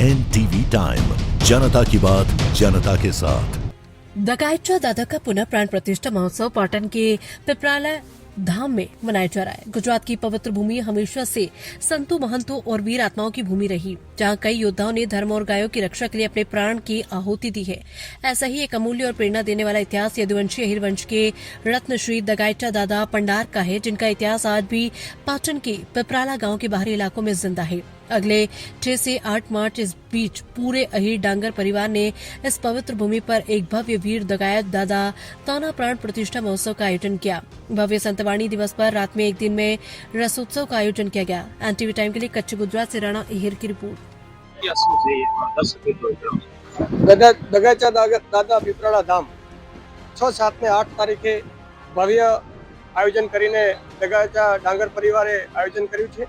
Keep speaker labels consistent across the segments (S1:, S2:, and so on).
S1: NTV time, जनता की बात जनता के साथ।
S2: डकाइचा दादा का पुनः प्राण प्रतिष्ठा महोत्सव पाटन के पिपराला धाम में मनाया जा रहा है। गुजरात की पवित्र भूमि हमेशा से संतों, महंतों और वीर आत्माओं की भूमि रही, जहां कई योद्धाओं ने धर्म और गायों की रक्षा के लिए अपने प्राण की आहुति दी है। ऐसा ही एक अमूल्य और प्रेरणा देने वाला इतिहास यदुवंशी अहिर वंश के रत्नश्री दगाइचा दादा पंडार का है, जिनका इतिहास आज भी पाटन के पिपराला गांव के बाहरी इलाकों में जिंदा है। अगले 6 से 8 मार्च इस बीच पूरे अहिर डांगर परिवार ने इस पवित्र भूमि पर एक भव्य वीर दगायत दादा ताना प्राण प्रतिष्ठा महोत्सव का आयोजन किया। भव्य संतवाणी दिवस पर रात में एक दिन में रसोत्सव का आयोजन किया गया। एनटीवी टाइम के लिए कच्छ गुजरात से राणा अहिर की रिपोर्ट।
S3: दगाचा दादा पिपराला धाम 6, 7 ને 8 તારીખે ભવ્ય આયોજન કરીને દગાચા ડાંગર પરિવારે આયોજન કર્યું છે।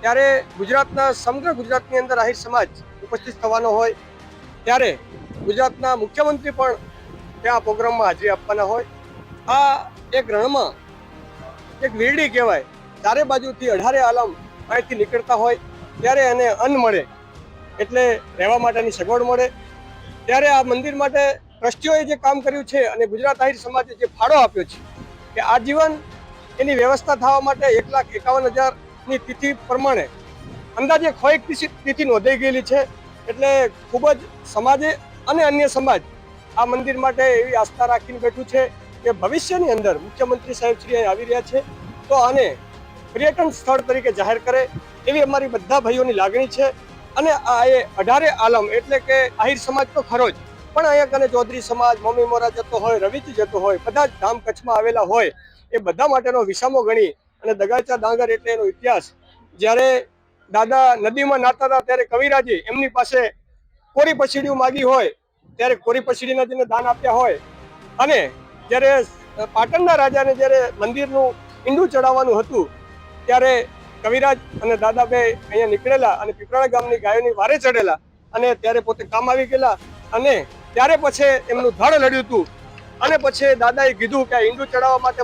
S3: ત્યારે ગુજરાતના સમગ્ર ગુજરાતની અંદર આહિર સમાજ ઉપસ્થિત થવાનો હોય ત્યારે ગુજરાતના મુખ્યમંત્રી પણ ત્યાં પ્રોગ્રામમાં હાજરી આપવાના હોય। આ એક રણમાં એક વીરડી કહેવાય, ચારે બાજુથી 18 આલમ અહીંથી નીકળતા હોય ત્યારે એને અન્ન મળે, એટલે રહેવા માટેની સગવડ મળે। ત્યારે આ મંદિર માટે ટ્રસ્ટીઓએ જે કામ કર્યું છે અને ગુજરાત આહિર સમાજે જે ફાળો આપ્યો છે કે આજીવન એની વ્યવસ્થા થવા માટે 1,51,000ની તિથિ પ્રમાણે અંદાજે ખોઈક તિથિ નોંધાઈ ગયેલી છે। એટલે ખૂબ જ સમાજે અને અન્ય સમાજ આ મંદિર માટે એવી આસ્થા રાખીને બેઠું છે કે ભવિષ્યની અંદર મુખ્યમંત્રી સાહેબ શ્રી અહીં આવી રહ્યા છે તો આને પર્યટન સ્થળ તરીકે જાહેર કરે એવી અમારી બધા ભાઈઓની લાગણી છે। અને આ એ 18 આલમ એટલે કે આહિર સમાજ તો ખરો જ, પણ અહીંયા કને ચૌધરી સમાજ, મમ્મી મોરા જતો હોય, રવિજી જતો હોય, બધા જ ધામ કચ્છમાં આવેલા હોય એ બધા માટેનો વિસામો ગણી અને દગાચા ડાંગર એટલે એનો ઇતિહાસ। જ્યારે દાદા નદીમાં નાતા હતા ત્યારે કવિરાજે એમની પાસે કોરી પછીડીઓ માગી હોય ત્યારે કોરી પછીડીના જેને દાન આપ્યા હોય, અને જ્યારે પાટણના રાજાને જ્યારે મંદિરનું ઈંડું ચડાવવાનું હતું ત્યારે કવિરાજ અને દાદા બે અહીંયા નીકળેલા અને પીપરાળા ગામની ગાયોની વારે ચડેલા અને ત્યારે પોતે કામ આવી ગયેલા અને ત્યારે પછી એમનું ધડ લડ્યું હતું અને પછી દાદાએ કીધું કે આ ઈંડું ચડાવવા માટે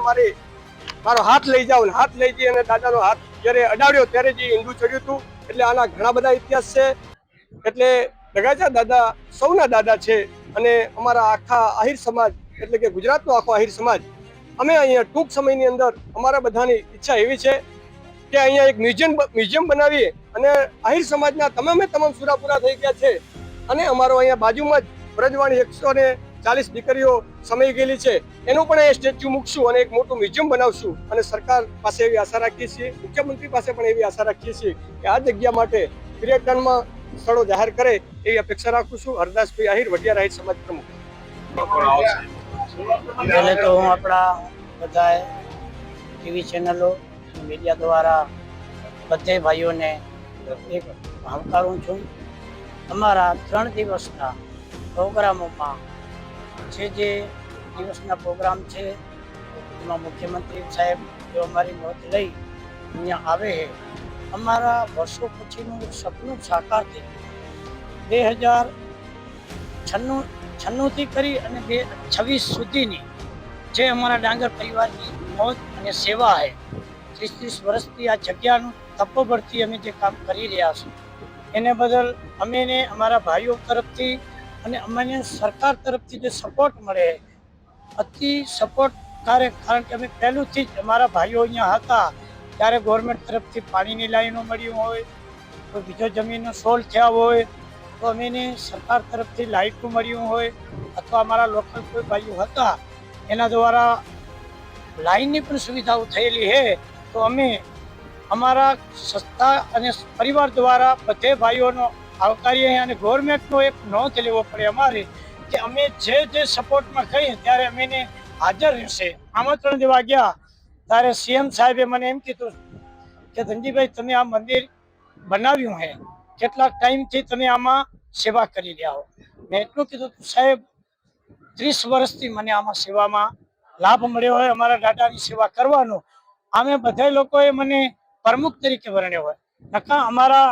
S3: મારો હાથ લઈ જાઓ, હાથ લઈ જઈ અને દાદાનો હાથ જ્યારે અડાડ્યો ત્યારે જે ઈંડું ચડ્યું હતું। એટલે આના ઘણા બધા ઇતિહાસ છે। એટલે દગાચા દાદા સૌના દાદા છે અને અમારા આખા આહિર સમાજ એટલે કે ગુજરાતનો આખો આહિર સમાજ અમે અહીંયા ટૂંક સમયની અંદર અમારા બધાની ઈચ્છા એવી છે કે અહીંયા એક મ્યુઝિયમ બનાવીએ અને આહિર સમાજના તમામ સુરા પૂરા થઈ ગયા છે અને અમારો અહીંયા બાજુમાં જ વ્રજવાણી 140 દીકરીઓ સમાઈ ગયેલી છે, એનું પણ એ સ્ટેચ્યુ મૂકશું અને એક મોટું મ્યુઝિયમ બનાવશું અને સરકાર પાસે એવી આશા રાખીએ છીએ, મુખ્યમંત્રી પાસે પણ એવી આશા રાખીએ છીએ કે આ જગ્યા માટે પર્યટનમાં સ્થળો જાહેર કરે એવી અપેક્ષા રાખું છું। હરદાસભાઈ આહિર, વઢિયાર આહિર સમાજ પ્રમુખ।
S4: पहले तो हूँ अपना बताए टीवी चैनलों मीडिया द्वारा बधे भाईओं ने एक આવકારું છું। અમારા 3 દિવસના પ્રોગ્રામોમાં જે દિવસના પ્રોગ્રામ છે એમાં મુખ્યમંત્રી સાહેબ જો અમારી નોંધ લઈ અહીંયા આવે છે। અમારા વર્ષો પછીનું સપનું સાકાર થયું। 2096 થી કરી અને 2026 સુધીની જે અમારા ડાંગર પરિવારની મોજ અને સેવા છે, 30 વર્ષથી આ જગ્યાનું તપોબળથી અમે જે કામ કરી રહ્યા છીએ એને બદલ અમેને અમારા ભાઈઓ તરફથી અને અમને સરકાર તરફથી જે સપોર્ટ મળે અતિ સપોર્ટકારક, કારણ કે અમે પહેલુંથી જ અમારા ભાઈઓ અહીંયા હતા ત્યારે ગવર્મેન્ટ તરફથી પાણીની લાઈનો મળી હોય, કોઈ બીજો જમીનનો સોલ્વ થયા હોય તો અમેને સરકાર તરફથી લાઇટો મળ્યું હોય અથવા અમારા લોકલ કોઈ ભાઈઓ હતા એના દ્વારા લાઇનની પણ સુવિધાઓ થયેલી છે। તો અમે અમારા સંસ્થા અને પરિવાર દ્વારા બધે ભાઈઓનો આવકારીએ અને ગવર્મેન્ટનો એક નોંધ લેવો પડે અમારે કે અમે જે સપોર્ટમાં કહીએ ત્યારે અમેને હાજર રહેશે। આમંત્રણ દેવા ગયા ત્યારે સીએમ સાહેબે મને એમ કીધું કે ધનજીભાઈ તમે આ મંદિર બનાવ્યું છે, કેટલાક ટાઈમથી તમે આમાં સેવા કરી રહ્યા હો। મેં એટલું કીધું સાહેબ 30 વર્ષથી મને આમાં સેવામાં લાભ મળ્યો હોય, અમારા દાદાની સેવા કરવાનો। અમે બધા લોકોએ મને પ્રમુખ તરીકે વર્ણ્યો હોય, નકા અમારા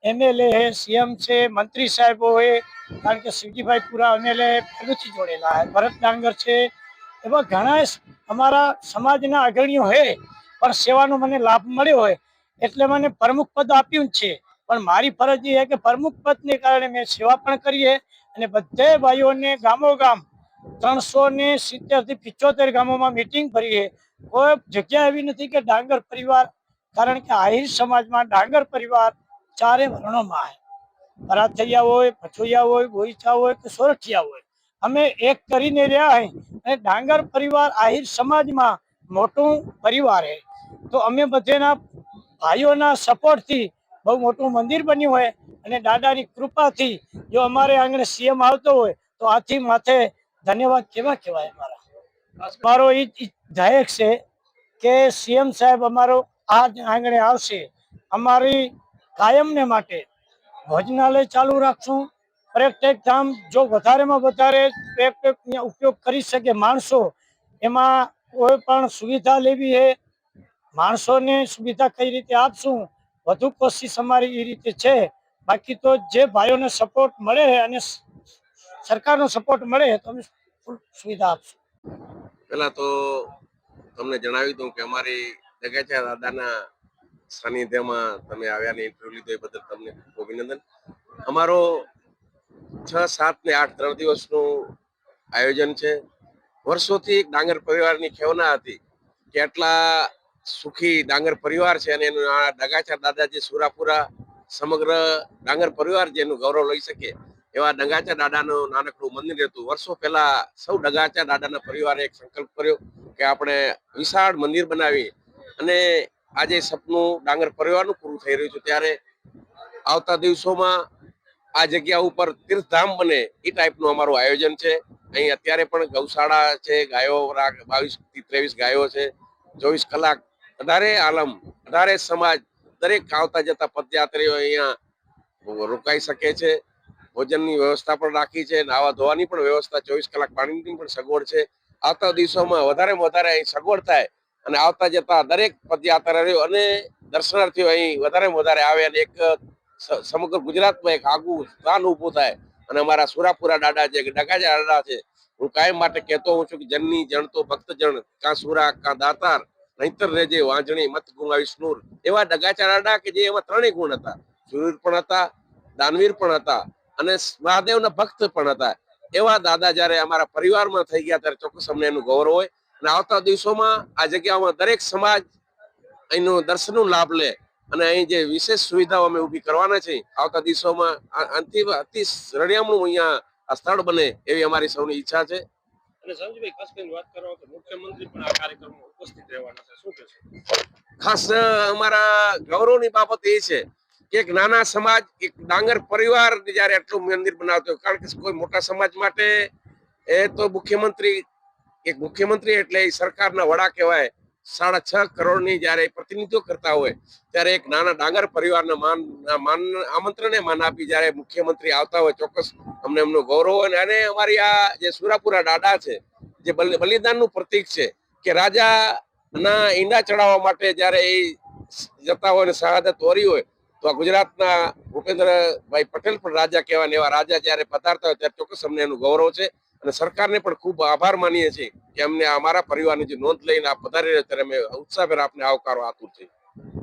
S4: એમએલએ છે, સીએમ છે, મંત્રી સાહેબો હોય, કારણ કે શિવજીભાઈ પુરા એમએલએ પહેલુંથી જોડેલા છે, ભરત ડાંગર છે, એવા ઘણા અમારા સમાજના અગ્રણીઓ છે પણ સેવાનો મને લાભ મળ્યો હોય એટલે મને પ્રમુખ પદ આપ્યું છે। પણ મારી ફરજ એ છે કે પ્રમુખ પદને કારણે મેં સેવા પણ કરી છે અને બધે ભાઈઓને ગામોગામ 370 થી 75 ગામોમાં મીટિંગ ભરી છે. કોઈ જગ્યા એવી નથી કે ડાંગર પરિવાર, કારણ કે આહિર સમાજમાં ડાંગર પરિવાર ચારે વર્ણોમાં છે. ભરાથૈયા હોય, પછોયા હોય, બોઈચા હોય કે સોરઠિયા હોય, અમે એક કરીને રહ્યા હે અને ડાંગર પરિવાર આહિર સમાજમાં મોટું પરિવાર છે. તો અમે બધેના ભાઈઓના સપોર્ટથી બહુ મોટું મંદિર બન્યું હોય અને દાદાની કૃપાથી જો અમારે આંગણે સીએમ આવતો હોય તો આથી માથે ધન્યવાદ કેવા કહેવાય. મારો એ જાહેર છે કે સીએમ સાહેબ અમારો આ આંગણે આવશે, અમારી કાયમને માટે ભોજનાલય ચાલુ રાખશું. પ્રત્યેક ધામ જો વધારેમાં વધારે ઉપયોગ કરી શકે માણસો, એમાં કોઈ પણ સુવિધા લેવી છે, માણસોને સુવિધા કઈ રીતે આપશું, વધુ કોશિશ અમારી એ રીતે છે. બાકી તો જે ભાઈઓને સપોર્ટ મળે અને સરકારનો સપોર્ટ મળે તો અમે સુવિધા આપશું.
S5: પહેલા તો તમને જણાવી દઉં કે અમારી દગાચા દાદાના સાનિધ્યમાં તમે આવ્યા ને ઇન્ટરવ્યુ લીધો એ બદલ તમને ખૂબ અભિનંદન. અમારો 6, 7 ને 8 3 દિવસનું આયોજન છે. વર્ષોથી ડાંગર પરિવારની ખેવના હતી કે આટલા સુખી ડાંગર પરિવાર છે અને એનું આ ડગાચા દાદા જે સુરાપુરા સમગ્ર ડાંગર પરિવાર જેનું ગૌરવ લઈ શકે એવા ડગાચા દાદાનું નાનકડું મંદિર હતું. વર્ષો પહેલા સૌ ડગાચા દાદાના પરિવારે એક સંકલ્પ કર્યો કે આપણે વિશાળ મંદિર બનાવી અને આજે સપનું ડાંગર પરિવારનું પૂરું થઈ રહ્યું છે. ત્યારે આવતા દિવસોમાં આ જગ્યા ઉપર તીર્થધામ બને એ ટાઈપનું અમારું આયોજન છે. અહીં અત્યારે પણ ગૌશાળા છે, ગાયો 22 થી 23 ગાયો છે. 24 કલાક 18 આલમ 18 સમાજ દરેક આવતા જતા પદયાત્રીઓ અહીંયા રોકાઈ શકે છે. ભોજનની વ્યવસ્થા પણ રાખી છે, નાવા ધોવાની પણ વ્યવસ્થા, 24 કલાક પાણીની પણ સગવડ છે. આવતા દિવસોમાં વધારેમાં વધારે અહીં સગવડ થાય અને આવતા જતા દરેક પદયાત્રીઓ અને દર્શનાર્થીઓ અહીં વધારેમાં વધારે આવે અને એક સમગ્ર ગુજરાતમાં એક આગવું સ્થાન ઊભું થાય. અને અમારા સુરાપુરા દાદા છે, ડગાચા દાદા છે, હું કાયમ માટે કહેતો હોઉં છું કે જનની જણ તો ભક્ત જણ, કાં સુરા કાં દાતાર, નહીતર રેજે વાંજણી મત ગુમાવીશ નૂર. એવા ડગાચા દાદા કે જે એમાં ત્રણેય ગુણ હતા, શૂર પણ હતા, દાનવીર પણ હતા અને મહાદેવના ભક્ત પણ હતા. એવા દાદા જયારે અમારા પરિવારમાં થઈ ગયા ત્યારે ચોક્કસ અમને એનું ગૌરવ હોય. અને આવતા દિવસોમાં આ જગ્યામાં દરેક સમાજ અહીંનું દર્શનનો લાભ લે અને અહીં જે વિશેષ સુવિધાઓ અમે ઊભી કરવાના છે આવતા દિવસોમાં અતિ રળિયામણું અહીંયા આ સ્થળ બને એવી અમારી સૌની ઈચ્છા છે. અને સંજયભાઈ ખાસ કરીને વાત કરો કે મુખ્યમંત્રી પણ આ કાર્યક્રમમાં ઉપસ્થિત રહેવાના છે, શું કહેશો? ખાસ અમારા ગૌરવની બાબત એ છે કે એક નાના સમાજ, એક ડાંગર પરિવાર જયારે આટલું મંદિર બનાવતો, કારણ કે કોઈ મોટા સમાજ માટે એ તો મુખ્યમંત્રી એટલે સરકારના વડા કહેવાય. 6.5 કરોડની જયારે પ્રતિનિધિત્વ કરતા હોય ત્યારે એક નાના ડાંગર પરિવારના આમંત્રણને માન આપી જયારે મુખ્યમંત્રી આવતા હોય ચોક્કસ અમને એમનું ગૌરવ હોય. અને અમારી આ જે સુરાપુરા દાદા છે જે બલિદાનનું પ્રતીક છે કે રાજાના ઈંડા ચડાવવા માટે જયારે એ જતા હોય ને શહાદત વરી હોય તો આ ગુજરાતના ભૂપેન્દ્રભાઈ પટેલ પણ રાજા કહેવાય ને એવા રાજા જયારે પધારતા હોય ત્યારે ચોક્કસ અમને એનું ગૌરવ છે. અને સરકારને પણ ખૂબ આભાર માનીએ છીએ કે અમને અમારા પરિવારની જે નોંધ લઈને આપ પધારી રહ્યા ત્યારે અમે ઉત્સાહભેર આપને આવકારો આતુર છે.